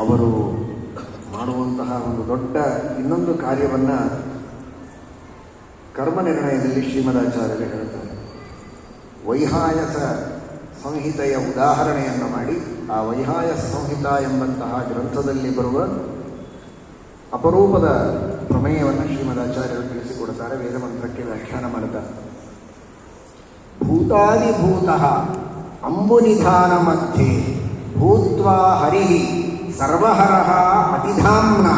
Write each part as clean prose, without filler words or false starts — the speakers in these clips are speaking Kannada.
ಅವರು ಮಾಡುವಂತಹ ಒಂದು ದೊಡ್ಡ ಇನ್ನೊಂದು ಕಾರ್ಯವನ್ನು ಕರ್ಮನಿರ್ಣಯದಲ್ಲಿ ಶ್ರೀಮದಾಚಾರ್ಯರು ಹೇಳ್ತಾರೆ. ವೈಹಾಯಸ ಸಂಹಿತೆಯ ಉದಾಹರಣೆಯನ್ನು ಮಾಡಿ ಆ ವೈಹಾಯಸ ಸಂಹಿತ ಎಂಬಂತಹ ಗ್ರಂಥದಲ್ಲಿ ಬರುವ ಅಪರೂಪದ ಪ್ರಮೇಯವನ್ನು ಶ್ರೀಮದಾಚಾರ್ಯರು ತಿಳಿಸಿಕೊಡುತ್ತಾರೆ. ವೇದಮಂತ್ರಕ್ಕೆ ವ್ಯಾಖ್ಯಾನ ಮಾಡುತ್ತಾರೆ. ಭೂತಾದಿಭೂತಃ ಅಂಬುನಿಧಾನ ಮಧ್ಯೆ ಭೂತ್ವಾ ಹರಿ ಸರ್ವಹರಃ ಅತಿಧಾಮ್ನ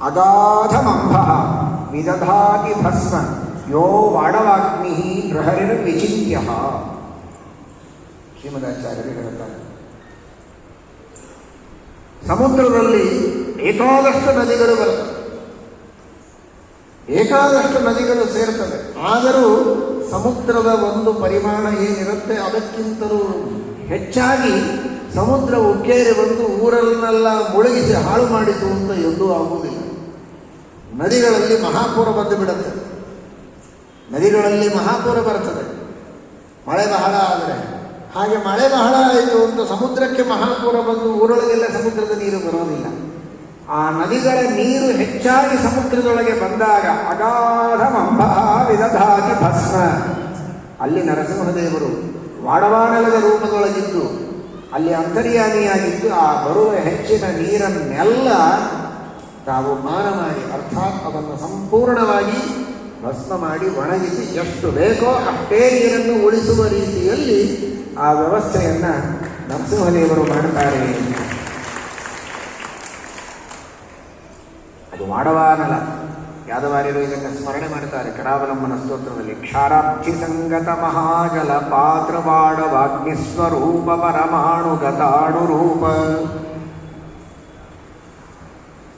ಅಗಾಧಮಂಭಃ ವಿದಧಾತಿ ಭಸ್ಮ ಯೋ ವಾಡವಾಗ್ನಿ ನೃಹರಿರ್ವಿಚಿತ್ಯ. ಶ್ರೀಮದಾಚಾರ್ಯರು ಹೇಳುತ್ತಾರೆ, ಸಮುದ್ರದಲ್ಲಿ ಬೇಕಾದಷ್ಟು ನದಿಗಳು ಬರ್ತವೆ, ಬೇಕಾದಷ್ಟು ನದಿಗಳು ಸೇರ್ತವೆ. ಆದರೂ ಸಮುದ್ರದ ಒಂದು ಪರಿಮಾಣ ಏನಿರುತ್ತೆ ಅದಕ್ಕಿಂತಲೂ ಹೆಚ್ಚಾಗಿ ಸಮುದ್ರ ಉಕ್ಕೇರಿ ಬಂದು ಊರನ್ನೆಲ್ಲ ಮುಳುಗಿಸಿ ಹಾಳು ಮಾಡಿತು ಅಂತ ಎಂದೂ ಆಗುವುದಿಲ್ಲ. ನದಿಗಳಲ್ಲಿ ಮಹಾಪೂರ ಬಂದು ಬಿಡುತ್ತೆ, ನದಿಗಳಲ್ಲಿ ಮಹಾಪೂರ ಬರ್ತದೆ ಮಳೆ ಬಹಳ ಆದರೆ. ಹಾಗೆ ಮಳೆ ಬಹಳ ಆಯಿತು ಅಂತ ಸಮುದ್ರಕ್ಕೆ ಮಹಾಪೂರ ಬಂದು ಊರೊಳಗೆಲ್ಲ ಸಮುದ್ರದ ನೀರು ಬರೋದಿಲ್ಲ. ಆ ನದಿಗಳ ನೀರು ಹೆಚ್ಚಾಗಿ ಸಮುದ್ರದೊಳಗೆ ಬಂದಾಗ ಅಗಾಧಮಂಭಃ ವಿದಧಾತಿ ಭಸ್ಮ. ಅಲ್ಲಿ ನರಸಿಂಹದೇವರು ವಾಡವಾನಲದ ರೂಪದೊಳಗಿದ್ದು ಅಲ್ಲಿ ಅಂತರ್ಯಾಮಿಯಾಗಿದ್ದು ಆ ಬರುವ ಹೆಚ್ಚಿನ ನೀರನ್ನೆಲ್ಲ ತಾವು ಮಾನ ಮಾಡಿ, ಅರ್ಥಾತ್ ಅದನ್ನು ಸಂಪೂರ್ಣವಾಗಿ ಭಸ್ಮ ಮಾಡಿ ಒಣಗಿಸಿ ಎಷ್ಟು ಬೇಕೋ ಅಷ್ಟೇ ನೀರನ್ನು ಉಳಿಸುವ ರೀತಿಯಲ್ಲಿ ಆ ವ್ಯವಸ್ಥೆಯನ್ನು ನರಸಿಂಹದೇವರು ಮಾಡುತ್ತಾರೆ. ಅದು ವಾಡವಾನಲ. ಯಾದವಾರ್ಯರು ಇದನ್ನು ಸ್ಮರಣೆ ಮಾಡುತ್ತಾರೆ ಕರಾವಲಂಬನ ಸ್ತೋತ್ರದಲ್ಲಿ. ಕ್ಷಾರಾಬ್ಧಿ ಸಂಗತ ಮಹಾಜಲ ಪಾತ್ರ ವಾಡವಾಗ್ನಿಸ್ವರೂಪ ಪರಮಾಣುಗತಾಣುರೂಪ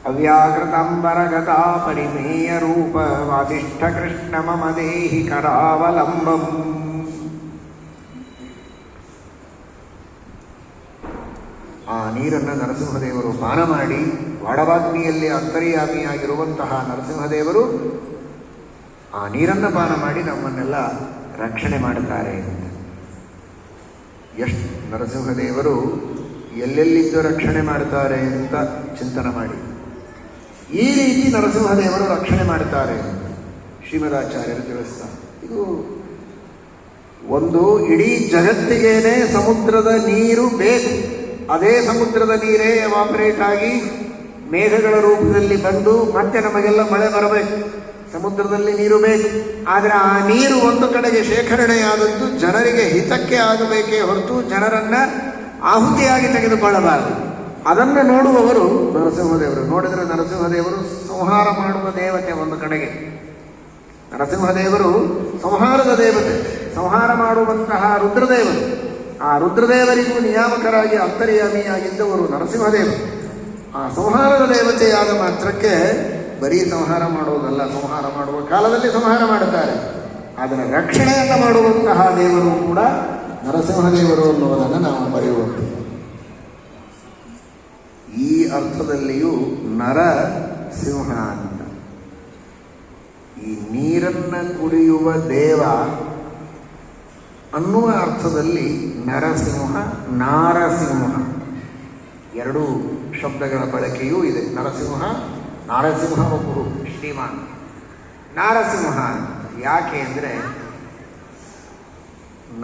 ಅವ್ಯಾಕೃತಾಂಬರಗತ ಪರಿಮೇಯ ರೂಪ ವಾಸಿಷ್ಠ ಕೃಷ್ಣ ಮಮ ದೇಹಿ ಕರಾವಲಂಬಂ. ಆ ನೀರನ್ನು ನರಸಿಂಹದೇವರು ಪಾನ ಮಾಡಿ, ವಾಡವಾಗ್ನಿಯಲ್ಲಿ ಅಂತರ್ಯಾಮಿಯಾಗಿರುವಂತಹ ನರಸಿಂಹದೇವರು ಆ ನೀರನ್ನು ಪಾನ ಮಾಡಿ ನಮ್ಮನ್ನೆಲ್ಲ ರಕ್ಷಣೆ ಮಾಡುತ್ತಾರೆ. ಎಷ್ಟು ನರಸಿಂಹದೇವರು ಎಲ್ಲೆಲ್ಲಿದ್ದು ರಕ್ಷಣೆ ಮಾಡುತ್ತಾರೆ ಅಂತ ಚಿಂತನೆ ಮಾಡಿ, ಈ ರೀತಿ ನರಸಿಂಹದೇವರು ರಕ್ಷಣೆ ಮಾಡುತ್ತಾರೆ ಶ್ರೀಮದಾಚಾರ್ಯರು ತಿಳಿಸ್ತಾರೆ. ಇದು ಒಂದು ಇಡೀ ಜಗತ್ತಿಗೇನೆ ಸಮುದ್ರದ ನೀರು ಬೇಕು. ಅದೇ ಸಮುದ್ರದ ನೀರೇ ಎವಾಪರೇಟ್ ಆಗಿ ಮೇಘಗಳ ರೂಪದಲ್ಲಿ ಬಂದು ಮತ್ತೆ ನಮಗೆಲ್ಲ ಮಳೆ ಬರಬೇಕು. ಸಮುದ್ರದಲ್ಲಿ ನೀರು ಬೇಕು. ಆದರೆ ಆ ನೀರು ಒಂದು ಕಡೆಗೆ ಶೇಖರಣೆಯಾದದ್ದು ಜನರಿಗೆ ಹಿತಕ್ಕೆ ಆಗಬೇಕೇ ಹೊರತು ಜನರನ್ನ ಆಹುತಿಯಾಗಿ ತೆಗೆದುಕೊಳ್ಳಬಾರದು. ಅದನ್ನು ನೋಡುವವರು ನರಸಿಂಹದೇವರು. ನೋಡಿದರೆ ನರಸಿಂಹದೇವರು ಸಂಹಾರ ಮಾಡುವ ದೇವತೆ ಒಂದು ಕಡೆಗೆ. ನರಸಿಂಹದೇವರು ಸಂಹಾರದ ದೇವತೆ, ಸಂಹಾರ ಮಾಡುವಂತಹ ರುದ್ರದೇವರು. ಆ ರುದ್ರದೇವರಿಗೂ ನಿಯಾಮಕರಾಗಿ ಅಂತರ್ಯಾಮಿಯಾಗಿದ್ದವರು ನರಸಿಂಹದೇವರು. ಆ ಸಂಹಾರದ ದೇವತೆಯಾದ ಮಾತ್ರಕ್ಕೆ ಬರೀ ಸಂಹಾರ ಮಾಡುವುದಲ್ಲ, ಸಂಹಾರ ಮಾಡುವ ಕಾಲದಲ್ಲಿ ಸಂಹಾರ ಮಾಡುತ್ತಾರೆ. ಆದರೆ ರಕ್ಷಣೆಯನ್ನು ಮಾಡುವಂತಹ ದೇವರು ಕೂಡ ನರಸಿಂಹದೇವರು ಅನ್ನುವುದನ್ನು ನಾವು ಮರೆಯುವಂತೆ. ಈ ಅರ್ಥದಲ್ಲಿಯೂ ನರಸಿಂಹ ಅಂತ, ಈ ನೀರನ್ನು ಕುಡಿಯುವ ದೇವ ಅನ್ನುವ ಅರ್ಥದಲ್ಲಿ ನರಸಿಂಹ, ನಾರಸಿಂಹ ಎರಡೂ ಶಬ್ದಗಳ ಬಳಕೆಯೂ ಇದೆ. ನರಸಿಂಹ, ನಾರಸಿಂಹ ಒಬ್ಬರು ಶ್ರೀಮಾನ್. ನಾರಸಿಂಹ ಯಾಕೆ ಅಂದರೆ,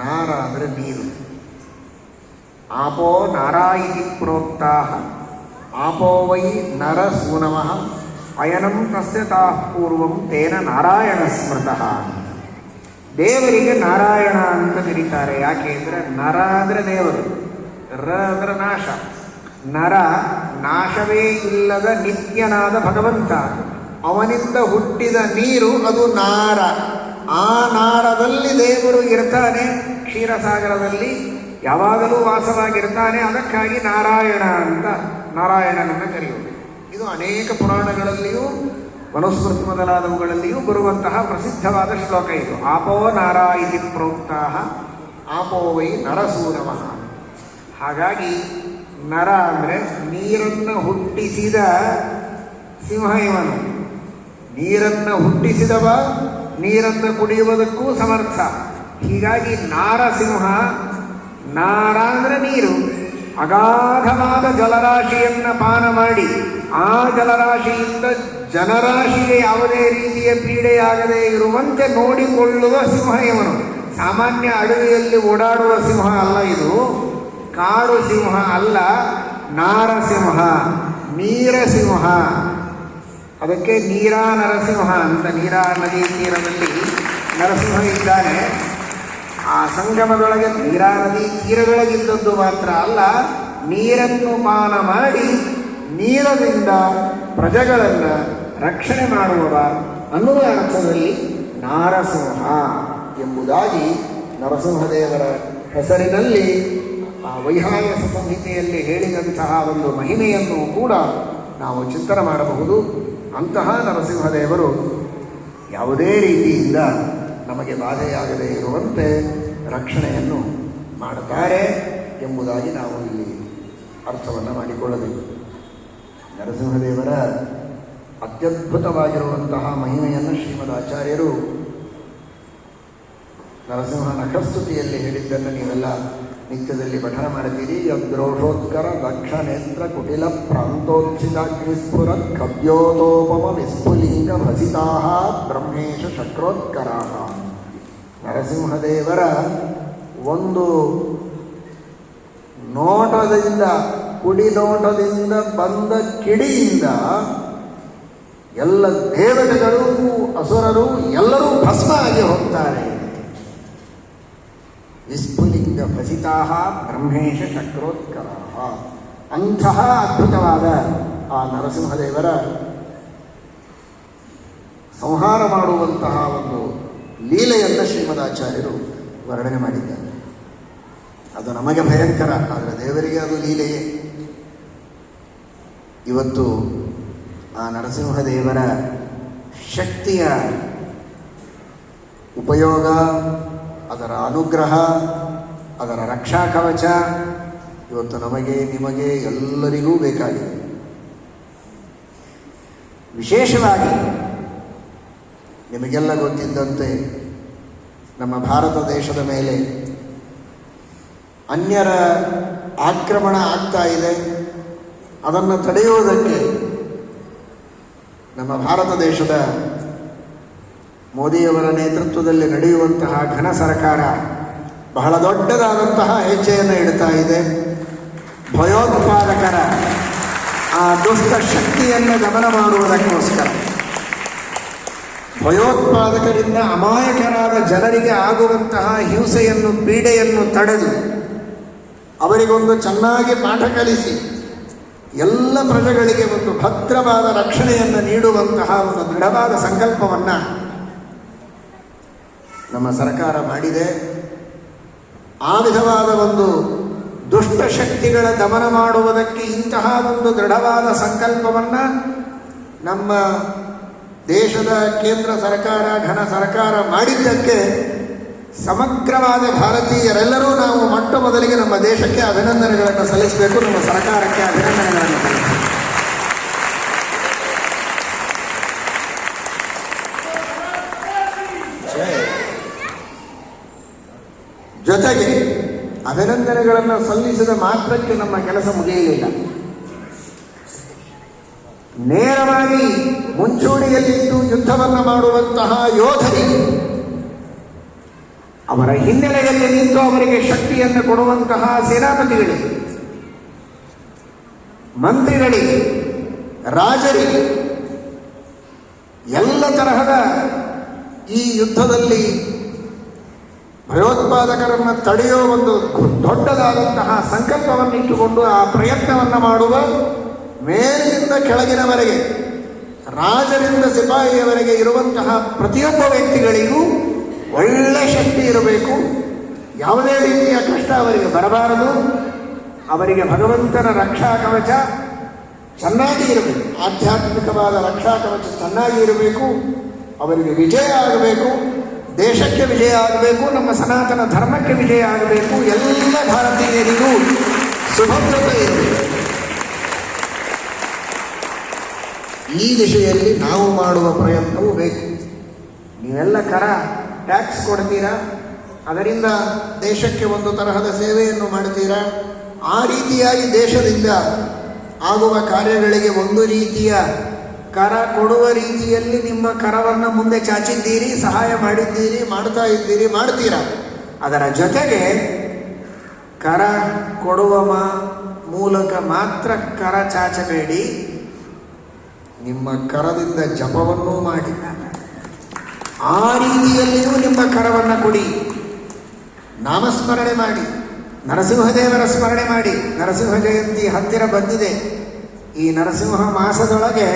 ನಾರ ಅಂದರೆ ನೀರು. ಆಪೋ ನಾರಾಯಿತಿ ಪ್ರೋಕ್ತಾ ಆಪೋ ವೈ ನರಸೂನವಃ ಅಯನಂ ತಸ್ಯ ತಾಃ ಪೂರ್ವಂ ತೇನ ನಾರಾಯಣ ಸ್ಮೃತಃ. ದೇವರಿಗೆ ನಾರಾಯಣ ಅಂತ ಕರೀತಾರೆ. ಯಾಕೆ ಅಂದರೆ ನರ ಅಂದರೆ ದೇವರು, ರ ಅಂದರೆ ನಾಶ. ನರ ನಾಶವೇ ಇಲ್ಲದ ನಿತ್ಯನಾದ ಭಗವಂತ. ಅವನಿಂದ ಹುಟ್ಟಿದ ನೀರು ಅದು ನಾರ. ಆ ನಾರದಲ್ಲಿ ದೇವರು ಇರ್ತಾನೆ, ಕ್ಷೀರಸಾಗರದಲ್ಲಿ ಯಾವಾಗಲೂ ವಾಸವಾಗಿರ್ತಾನೆ. ಅದಕ್ಕಾಗಿ ನಾರಾಯಣ ಅಂತ ನಾರಾಯಣನನ್ನು ಕರೆಯುವುದು. ಇದು ಅನೇಕ ಪುರಾಣಗಳಲ್ಲಿಯೂ ಮನುಸ್ಮೃತಿ ಮೊದಲಾದವುಗಳಲ್ಲಿಯೂ ಬರುವಂತಹ ಪ್ರಸಿದ್ಧವಾದ ಶ್ಲೋಕ ಇದು. ಆಪೋ ನಾರಾ ಇತಿ ಪ್ರೋಕ್ತಾ ಆಪೋ ವೈ ನರಸೂನವಃ. ಹಾಗಾಗಿ ನರ ಅಂದರೆ ನೀರನ್ನು ಹುಟ್ಟಿಸಿದ ಸಿಂಹ ಇವನು. ನೀರನ್ನು ಹುಟ್ಟಿಸಿದವ ನೀರನ್ನು ಕುಡಿಯುವುದಕ್ಕೂ ಸಮರ್ಥ. ಹೀಗಾಗಿ ನಾರಸಿಂಹ, ನಾರ ಅಂದರೆ ನೀರು, ಅಗಾಧವಾದ ಜಲರಾಶಿಯನ್ನು ಪಾನ ಮಾಡಿ ಆ ಜಲರಾಶಿಯಿಂದ ಜನರಾಶಿಗೆ ಯಾವುದೇ ರೀತಿಯ ಪೀಡೆಯಾಗದೇ ಇರುವಂತೆ ನೋಡಿಕೊಳ್ಳುವ ಸಿಂಹ ಇವನು. ಸಾಮಾನ್ಯ ಅಡವಿಯಲ್ಲಿ ಓಡಾಡುವ ಸಿಂಹ ಅಲ್ಲ ಇದು, ಕಾಡು ಸಿಂಹ ಅಲ್ಲ, ನಾರಸಿಂಹ, ನೀರಸಿಂಹ. ಅದಕ್ಕೆ ನೀರಾ ನರಸಿಂಹ ಅಂತ. ನೀರಾ ನದಿ ತೀರದಲ್ಲಿ ನರಸಿಂಹ ಇದ್ದಾನೆ. ಆ ಸಂಗಮದೊಳಗೆ ನೀರಾ ನದಿ ತೀರದೊಳಗಿದ್ದದ್ದು ಮಾತ್ರ ಅಲ್ಲ, ನೀರನ್ನು ಪಾನ ಮಾಡಿ ನೀರದಿಂದ ಪ್ರಜೆಗಳನ್ನು ರಕ್ಷಣೆ ಮಾಡುವವ ಅನ್ನುವ ಅರ್ಥದಲ್ಲಿ ನಾರಸಿಂಹ ಎಂಬುದಾಗಿ ನರಸಿಂಹದೇವರ ಹೆಸರಿನಲ್ಲಿ ಆ ವೈಹಾಯಸ ಸಂಹಿತೆಯಲ್ಲಿ ಹೇಳಿದಂತಹ ಒಂದು ಮಹಿಮೆಯನ್ನು ಕೂಡ ನಾವು ಚಿಂತನೆ ಮಾಡಬಹುದು. ಅಂತಹ ನರಸಿಂಹದೇವರು ಯಾವುದೇ ರೀತಿಯಿಂದ ನಮಗೆ ಬಾಧೆಯಾಗದೇ ಇರುವಂತೆ ರಕ್ಷಣೆಯನ್ನು ಮಾಡುತ್ತಾರೆ ಎಂಬುದಾಗಿ ನಾವು ಇಲ್ಲಿ ಅರ್ಥವನ್ನು ಮಾಡಿಕೊಳ್ಳಬೇಕು. ನರಸಿಂಹದೇವರ ಅತ್ಯದ್ಭುತವಾಗಿರುವಂತಹ ಮಹಿಮೆಯನ್ನು ಶ್ರೀಮದ್ ಆಚಾರ್ಯರು ನರಸಿಂಹ ನಖಸ್ತುತಿಯಲ್ಲಿ ಹೇಳಿದ್ದನ್ನು ನೀವೆಲ್ಲ ನಿತ್ಯದಲ್ಲಿ ಪಠನ ಮಾಡ್ತೀರಿ. ಯದ್ರೋಷೋತ್ಕರ ದಕ್ಷ ನೇತ್ರ ಕುಟಿಲ ಪ್ರಾಂತೋತ್ಸಿತಾಗ್ನಿಸ್ಫುರ ಕವ್ಯೋತೋಪಮ ವಿಸ್ಫುಲಿಂಗ ಭಸಿತಾ ಬ್ರಹ್ಮೇಶ ಶಕ್ರೋತ್ಕರಾ. ನರಸಿಂಹದೇವರ ಒಂದು ನೋಟದಿಂದ, ಕುಡಿ ನೋಟದಿಂದ ಬಂದ ಕಿಡಿಯಿಂದ ಎಲ್ಲ ದೇವತೆಗಳು ಅಸುರರು ಎಲ್ಲರೂ ಭಸ್ಮ ಆಗಿ ಹೋಗ್ತಾರೆ. ವಿಸ್ಫುಲಿಂಗ ಭಸಿತಾ ಬ್ರಹ್ಮೇಶ ಚಕ್ರೋತ್ಕರ. ಅಂತಹ ಅದ್ಭುತವಾದ ಆ ನರಸಿಂಹದೇವರ ಸಂಹಾರ ಮಾಡುವಂತಹ ಒಂದು ಲೀಲೆಯನ್ನು ಶ್ರೀಮದಾಚಾರ್ಯರು ವರ್ಣನೆ ಮಾಡಿದ್ದಾರೆ. ಅದು ನಮಗೆ ಭಯಂಕರ, ಆದರೆ ದೇವರಿಗೆ ಅದು ಲೀಲೆಯೇ. ಇವತ್ತು ಆ ನರಸಿಂಹದೇವರ ಶಕ್ತಿಯ ಉಪಯೋಗ, ಅದರ ಅನುಗ್ರಹ, ಅದರ ರಕ್ಷಾ ಕವಚ ಇವತ್ತು ನಮಗೆ, ನಿಮಗೆ ಎಲ್ಲರಿಗೂ ಬೇಕಾಗಿದೆ. ವಿಶೇಷವಾಗಿ ನಿಮಗೆಲ್ಲ ಗೊತ್ತಿದ್ದಂತೆ ನಮ್ಮ ಭಾರತ ದೇಶದ ಮೇಲೆ ಅನ್ಯರ ಆಕ್ರಮಣ ಆಗ್ತಾ ಇದೆ. ಅದನ್ನು ತಡೆಯುವುದಕ್ಕೆ ನಮ್ಮ ಭಾರತ ದೇಶದ ಮೋದಿಯವರ ನೇತೃತ್ವದಲ್ಲಿ ನಡೆಯುವಂತಹ ಘನ ಸರ್ಕಾರ ಬಹಳ ದೊಡ್ಡದಾದಂತಹ ಹೆಜ್ಜೆಯನ್ನು ಇಡ್ತಾ ಇದೆ. ಭಯೋತ್ಪಾದಕರ ಆ ದುಷ್ಟ ಶಕ್ತಿಯನ್ನು ಗಮನ ಮಾಡುವುದಕ್ಕೋಸ್ಕರ, ಭಯೋತ್ಪಾದಕರಿಂದ ಅಮಾಯಕರಾದ ಜನರಿಗೆ ಆಗುವಂತಹ ಹಿಂಸೆಯನ್ನು, ಪೀಡೆಯನ್ನು ತಡೆದು ಅವರಿಗೊಂದು ಚೆನ್ನಾಗಿ ಪಾಠ ಕಲಿಸಿ ಎಲ್ಲ ಪ್ರಜೆಗಳಿಗೆ ಒಂದು ಭದ್ರವಾದ ರಕ್ಷಣೆಯನ್ನು ನೀಡುವಂತಹ ಒಂದು ದೃಢವಾದ ಸಂಕಲ್ಪವನ್ನು ನಮ್ಮ ಸರ್ಕಾರ ಮಾಡಿದೆ. ಆ ವಿಧವಾದ ಒಂದು ದುಷ್ಟಶಕ್ತಿಗಳ ದಮನ ಮಾಡುವುದಕ್ಕೆ ಇಂತಹ ಒಂದು ದೃಢವಾದ ಸಂಕಲ್ಪವನ್ನು ನಮ್ಮ ದೇಶದ ಕೇಂದ್ರ ಸರ್ಕಾರ, ಘನ ಸರ್ಕಾರ ಮಾಡಿದ್ದಕ್ಕೆ ಸಮಗ್ರವಾದ ಭಾರತೀಯರೆಲ್ಲರೂ ನಾವು ಮೊಟ್ಟ ಮೊದಲಿಗೆ ನಮ್ಮ ದೇಶಕ್ಕೆ ಅಭಿನಂದನೆಗಳನ್ನು ಸಲ್ಲಿಸಬೇಕು, ನಮ್ಮ ಸರ್ಕಾರಕ್ಕೆ ಅಭಿನಂದನೆಗಳನ್ನು ಸಲ್ಲಿಸಬೇಕು. ಜೊತೆಗೆ ಅಭಿನಂದನೆಗಳನ್ನು ಸಲ್ಲಿಸಿದ ಮಾತ್ರಕ್ಕೆ ನಮ್ಮ ಕೆಲಸ ಮುಗಿಯಲಿಲ್ಲ. ನೇರವಾಗಿ ಮುಂಚೂಣಿಯಲ್ಲಿದ್ದು ಯುದ್ಧವನ್ನು ಮಾಡುವಂತಹ ಯೋಧರಿಗೆ, ಅವರ ಹಿನ್ನೆಲೆಯಲ್ಲಿ ನಿಂತು ಅವರಿಗೆ ಶಕ್ತಿಯನ್ನು ಕೊಡುವಂತಹ ಸೇನಾಪತಿಗಳಿಗೆ, ಮಂತ್ರಿಗಳಿಗೆ, ರಾಜರಿಗೆ, ಎಲ್ಲ ತರಹದ ಈ ಯುದ್ಧದಲ್ಲಿ ಭಯೋತ್ಪಾದಕರನ್ನು ತಡೆಯುವ ಒಂದು ದೊಡ್ಡದಾದಂತಹ ಸಂಕಲ್ಪವನ್ನು ಇಟ್ಟುಕೊಂಡು ಆ ಪ್ರಯತ್ನವನ್ನು ಮಾಡುವ ಮೇಲಿನಿಂದ ಕೆಳಗಿನವರೆಗೆ, ರಾಜರಿಂದ ಸಿಪಾಯಿಯವರೆಗೆ ಇರುವಂತಹ ಪ್ರತಿಯೊಬ್ಬ ವ್ಯಕ್ತಿಗಳಿಗೂ ಒಳ್ಳೆ ಶಕ್ತಿ ಇರಬೇಕು. ಯಾವುದೇ ರೀತಿಯ ಕಷ್ಟ ಅವರಿಗೆ ಬರಬಾರದು. ಅವರಿಗೆ ಭಗವಂತನ ರಕ್ಷಾ ಕವಚ ಚೆನ್ನಾಗಿ ಇರಬೇಕು, ಆಧ್ಯಾತ್ಮಿಕವಾದ ರಕ್ಷಾ ಕವಚ ಚೆನ್ನಾಗಿ ಇರಬೇಕು. ಅವರಿಗೆ ವಿಜಯ ಆಗಬೇಕು, ದೇಶಕ್ಕೆ ವಿಜಯ ಆಗಬೇಕು, ನಮ್ಮ ಸನಾತನ ಧರ್ಮಕ್ಕೆ ವಿಜಯ ಆಗಬೇಕು, ಎಲ್ಲ ಭಾರತೀಯರಿಗೂ ಸುಭದ್ರತೆ ಇರಬೇಕು. ಈ ದಿಶೆಯಲ್ಲಿ ನಾವು ಮಾಡುವ ಪ್ರಯತ್ನವೂ ಬೇಕು. ನೀವೆಲ್ಲ ಕರ ಟ್ಯಾಕ್ಸ್ ಕೊಡ್ತೀರಾ, ಅದರಿಂದ ದೇಶಕ್ಕೆ ಒಂದು ತರಹದ ಸೇವೆಯನ್ನು ಮಾಡ್ತೀರಾ, ಆ ರೀತಿಯಾಗಿ ದೇಶದಿಂದ ಆಗುವ ಕಾರ್ಯಗಳಿಗೆ ಒಂದು ರೀತಿಯ ಕರ ಕೊಡುವ ರೀತಿಯಲ್ಲಿ ನಿಮ್ಮ ಕರವನ್ನು ಮುಂದೆ ಚಾಚಿದ್ದೀರಿ, ಸಹಾಯ ಮಾಡಿದ್ದೀರಿ, ಮಾಡ್ತಾ ಇದ್ದೀರಿ, ಮಾಡ್ತೀರಾ. ಅದರ ಜೊತೆಗೆ ಕರ ಕೊಡುವ ಮೂಲಕ ಮಾತ್ರ ಕರ ಚಾಚಬೇಡಿ, ನಿಮ್ಮ ಕರದಿಂದ ಜಪವನ್ನೂ ಮಾಡಿ ಆ ರೀತಿಯಲ್ಲಿಯೂ ನಿಮ್ಮ ಕರವನ್ನು ಕೊಡಿ. ನಾಮಸ್ಮರಣೆ ಮಾಡಿ, ನರಸಿಂಹದೇವರ ಸ್ಮರಣೆ ಮಾಡಿ. ನರಸಿಂಹ ಜಯಂತಿ ಹತ್ತಿರ ಬಂದಿದೆ. ಈ ನರಸಿಂಹ ಮಾಸದೊಳಗೆ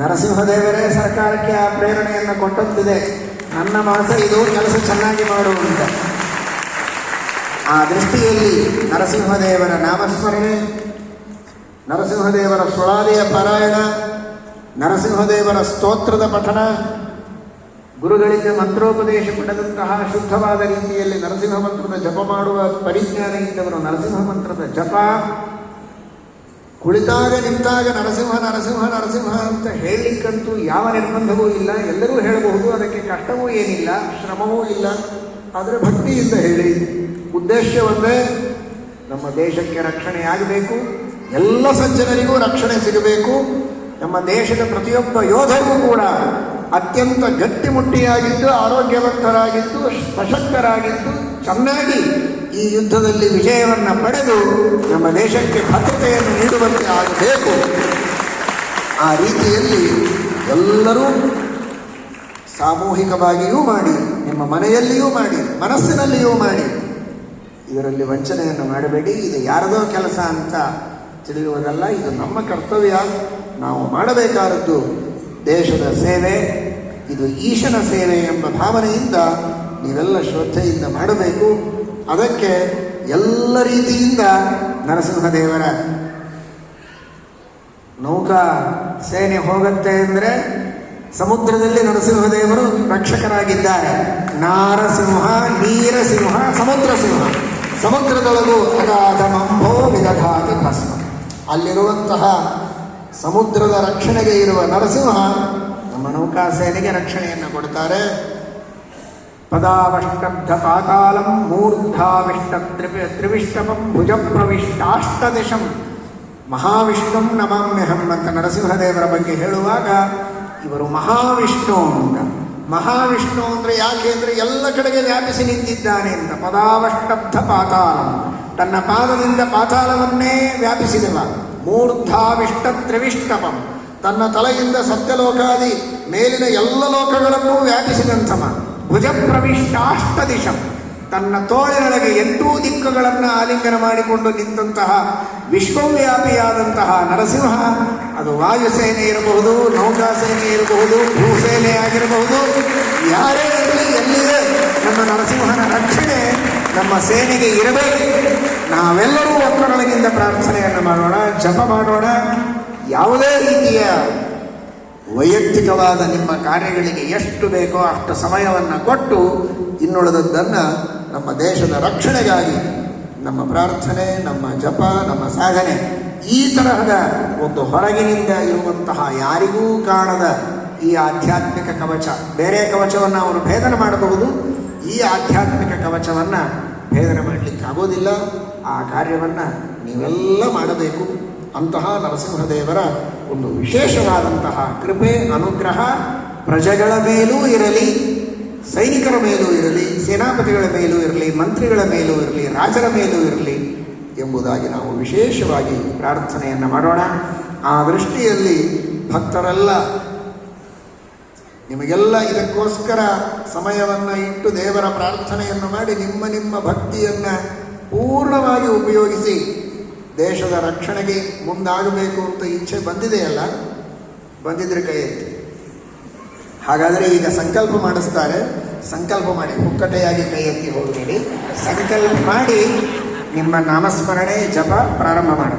ನರಸಿಂಹದೇವರೇ ಸರ್ಕಾರಕ್ಕೆ ಆ ಪ್ರೇರಣೆಯನ್ನು ಕೊಟ್ಟಂತಿದೆ. ನನ್ನ ಮಾಸ ಇದು, ಕೆಲಸ ಚೆನ್ನಾಗಿ ಮಾಡುವಂತ. ಆ ದೃಷ್ಟಿಯಲ್ಲಿ ನರಸಿಂಹದೇವರ ನಾಮಸ್ಮರಣೆ, ನರಸಿಂಹದೇವರ ಸುಳಾದಿಯ ಪಾರಾಯಣ, ನರಸಿಂಹದೇವರ ಸ್ತೋತ್ರದ ಪಠನ, ಗುರುಗಳಿಂದ ಮಂತ್ರೋಪದೇಶ ಪಡೆದಂತಹ ಶುದ್ಧವಾದ ರೀತಿಯಲ್ಲಿ ನರಸಿಂಹ ಮಂತ್ರದ ಜಪ ಮಾಡುವ ಪರಿಜ್ಞಾನ ಇದ್ದವರು ನರಸಿಂಹ ಮಂತ್ರದ ಜಪ, ಕುಳಿತಾಗ ನಿಂತಾಗ ನರಸಿಂಹ ನರಸಿಂಹ ನರಸಿಂಹ ಅಂತ ಹೇಳಲಿಕ್ಕಂತೂ ಯಾವ ನಿರ್ಬಂಧವೂ ಇಲ್ಲ. ಎಲ್ಲರೂ ಹೇಳಬಹುದು, ಅದಕ್ಕೆ ಕಷ್ಟವೂ ಏನಿಲ್ಲ, ಶ್ರಮವೂ ಇಲ್ಲ. ಆದರೆ ಭಕ್ತಿಯಿಂದ ಹೇಳಿ. ಉದ್ದೇಶ ಒಂದೇ, ನಮ್ಮ ದೇಶಕ್ಕೆ ರಕ್ಷಣೆಯಾಗಬೇಕು, ಎಲ್ಲ ಸಜ್ಜನರಿಗೂ ರಕ್ಷಣೆ ಸಿಗಬೇಕು. ನಮ್ಮ ದೇಶದ ಪ್ರತಿಯೊಬ್ಬ ಯೋಧರಿಗೂ ಕೂಡ ಅತ್ಯಂತ ಗಟ್ಟಿಮುಟ್ಟಿಯಾಗಿದ್ದು, ಆರೋಗ್ಯವಂತರಾಗಿದ್ದು, ಸಶಕ್ತರಾಗಿದ್ದು, ಚೆನ್ನಾಗಿ ಈ ಯುದ್ಧದಲ್ಲಿ ವಿಜಯವನ್ನು ಪಡೆದು ನಮ್ಮ ದೇಶಕ್ಕೆ ಭದ್ರತೆಯನ್ನು ನೀಡುವಂತೆ ಆಗಬೇಕು. ಆ ರೀತಿಯಲ್ಲಿ ಎಲ್ಲರೂ ಸಾಮೂಹಿಕವಾಗಿಯೂ ಮಾಡಿ, ನಿಮ್ಮ ಮನೆಯಲ್ಲಿಯೂ ಮಾಡಿ, ಮನಸ್ಸಿನಲ್ಲಿಯೂ ಮಾಡಿ. ಇದರಲ್ಲಿ ವಂಚನೆಯನ್ನು ಮಾಡಬೇಡಿ. ಇದು ಯಾರದೋ ಕೆಲಸ ಅಂತ ತಿಳಿಯುವುದಲ್ಲ, ಇದು ನಮ್ಮ ಕರ್ತವ್ಯ. ನಾವು ಮಾಡಬೇಕಾದದ್ದು ದೇಶದ ಸೇವೆ, ಇದು ಈಶನ ಸೇವೆ ಎಂಬ ಭಾವನೆಯಿಂದ ನೀವೆಲ್ಲ ಶ್ರದ್ಧೆಯಿಂದ ಮಾಡಬೇಕು. ಅದಕ್ಕೆ ಎಲ್ಲ ರೀತಿಯಿಂದ ನರಸಿಂಹದೇವರ ನೌಕಾ ಸೇನೆ ಹೋಗುತ್ತೆ ಅಂದರೆ ಸಮುದ್ರದಲ್ಲಿ ನರಸಿಂಹದೇವರು ರಕ್ಷಕರಾಗಿದ್ದಾರೆ. ನಾರಸಿಂಹ, ನೀರಸಿಂಹ, ಸಮುದ್ರ ಸಿಂಹ. ಸಮುದ್ರದೊಳಗೂ ಅಗಾಧಮಂಭೋ ವಿದಧಾತಿ ಭಸ್ಮ. ಅಲ್ಲಿರುವಂತಹ ಸಮುದ್ರದ ರಕ್ಷಣೆಗೆ ಇರುವ ನರಸಿಂಹ ನಮ್ಮ ನೌಕಾ ಸೇನೆಗೆ ರಕ್ಷಣೆಯನ್ನು ಕೊಡ್ತಾರೆ. ಪದಾವಷ್ಟಬ್ಧ ಪಾತಾಳಂ ಮೂರ್ಧಾವಿಷ್ಟ ತ್ರಿವಿಷ್ಟಪಂ ಭುಜ ಪ್ರವಿಷ್ಟಾಷ್ಟದಿಶಂ ಮಹಾವಿಷ್ಣುಂ ನಮಾಮ್ಯಹಂ ಅಂತ ನರಸಿಂಹದೇವರ ಬಗ್ಗೆ ಹೇಳುವಾಗ ಇವರು ಮಹಾವಿಷ್ಣು ಅಂತ. ಮಹಾವಿಷ್ಣು ಅಂದರೆ ಯಾಕೆ ಅಂದರೆ ಎಲ್ಲ ಕಡೆಗೆ ವ್ಯಾಪಿಸಿ ನಿಂತಿದ್ದಾನೆ ಅಂತ. ಪದಾವಷ್ಟಬ್ಧ ಪಾತಾಳಂ, ತನ್ನ ಪಾದದಿಂದ ಪಾತಾಳವನ್ನೇ ವ್ಯಾಪಿಸಿದವ. ಮೂರ್ಧಾವಿಷ್ಟ ತ್ರಿವಿಷ್ಟಪಂ, ತನ್ನ ತಲೆಯಿಂದ ಸತ್ಯಲೋಕಾದಿ ಮೇಲಿನ ಎಲ್ಲ ಲೋಕಗಳನ್ನೂ ವ್ಯಾಪಿಸಿದಂಥವ. ಭುಜ ಪ್ರವಿಷ್ಟಾಷ್ಟದಿಶಂ, ತನ್ನ ತೋಳಿನೊಳಗೆ 8 ದಿಕ್ಕುಗಳನ್ನು ಆಲಿಂಗನ ಮಾಡಿಕೊಂಡು ನಿಂತಹ ವಿಶ್ವವ್ಯಾಪಿಯಾದಂತಹ ನರಸಿಂಹ. ಅದು ವಾಯುಸೇನೆ ಇರಬಹುದು, ನೌಕಾಸೇನೆ ಇರಬಹುದು, ಭೂಸೇನೆ ಆಗಿರಬಹುದು, ಯಾರೇ ಇರಲಿ, ಎಲ್ಲಿದೆ ನಮ್ಮ ನರಸಿಂಹನ ರಕ್ಷಣೆ ನಮ್ಮ ಸೇನೆಗೆ ಇರಬೇಕು. ನಾವೆಲ್ಲರೂ ಒಕ್ಕರೊಳಗಿಂದ ಪ್ರಾರ್ಥನೆಯನ್ನು ಮಾಡೋಣ, ಜಪ ಮಾಡೋಣ. ಯಾವುದೇ ರೀತಿಯ ವೈಯಕ್ತಿಕವಾದ ನಿಮ್ಮ ಕಾರ್ಯಗಳಿಗೆ ಎಷ್ಟು ಬೇಕೋ ಅಷ್ಟು ಸಮಯವನ್ನು ಕೊಟ್ಟು ಇನ್ನುಳಿದದ್ದನ್ನು ನಮ್ಮ ದೇಶದ ರಕ್ಷಣೆಗಾಗಿ ನಮ್ಮ ಪ್ರಾರ್ಥನೆ, ನಮ್ಮ ಜಪ, ನಮ್ಮ ಸಾಧನೆ, ಈ ತರಹದ ಒಂದು ಹೊರಗಿನಿಂದ ಇರುವಂತಹ ಯಾರಿಗೂ ಕಾಣದ ಈ ಆಧ್ಯಾತ್ಮಿಕ ಕವಚ, ಬೇರೆ ಕವಚವನ್ನು ಅವರು ಭೇದನ ಮಾಡಬಹುದು, ಈ ಆಧ್ಯಾತ್ಮಿಕ ಕವಚವನ್ನು ಭೇದನ ಮಾಡಲಿಕ್ಕೆ ಆಗೋದಿಲ್ಲ. ಆ ಕಾರ್ಯವನ್ನು ನೀವೆಲ್ಲ ಮಾಡಬೇಕು. ಅಂತಹ ನರಸಿಂಹದೇವರ ಒಂದು ವಿಶೇಷವಾದಂತಹ ಕೃಪೆ, ಅನುಗ್ರಹ ಪ್ರಜೆಗಳ ಮೇಲೂ ಇರಲಿ, ಸೈನಿಕರ ಮೇಲೂ ಇರಲಿ, ಸೇನಾಪತಿಗಳ ಮೇಲೂ ಇರಲಿ, ಮಂತ್ರಿಗಳ ಮೇಲೂ ಇರಲಿ, ರಾಜರ ಮೇಲೂ ಇರಲಿ ಎಂಬುದಾಗಿ ನಾವು ವಿಶೇಷವಾಗಿ ಪ್ರಾರ್ಥನೆಯನ್ನು ಮಾಡೋಣ. ಆ ದೃಷ್ಟಿಯಲ್ಲಿ ಭಕ್ತರೆಲ್ಲ ನಿಮಗೆಲ್ಲ ಇದಕ್ಕೋಸ್ಕರ ಸಮಯವನ್ನು ಇಟ್ಟು ದೇವರ ಪ್ರಾರ್ಥನೆಯನ್ನು ಮಾಡಿ ನಿಮ್ಮ ನಿಮ್ಮ ಭಕ್ತಿಯನ್ನು ಪೂರ್ಣವಾಗಿ ಉಪಯೋಗಿಸಿ ದೇಶದ ರಕ್ಷಣೆಗೆ ಮುಂದಾಗಬೇಕು ಅಂತ ಇಚ್ಛೆ ಬಂದಿದೆಯಲ್ಲ, ಬಂದಿದ್ರೆ ಕೈ ಎತ್ತಿ. ಹಾಗಾದರೆ ಈಗ ಸಂಕಲ್ಪ ಮಾಡಿಸ್ತಾರೆ. ಸಂಕಲ್ಪ ಮಾಡಿ, ಪುಕ್ಕಟೆಯಾಗಿ ಕೈ ಎತ್ತಿ ಹೋಗಬೇಡಿ. ಸಂಕಲ್ಪ ಮಾಡಿ ನಿಮ್ಮ ನಾಮಸ್ಮರಣೆ ಜಪ ಪ್ರಾರಂಭ ಮಾಡಿ.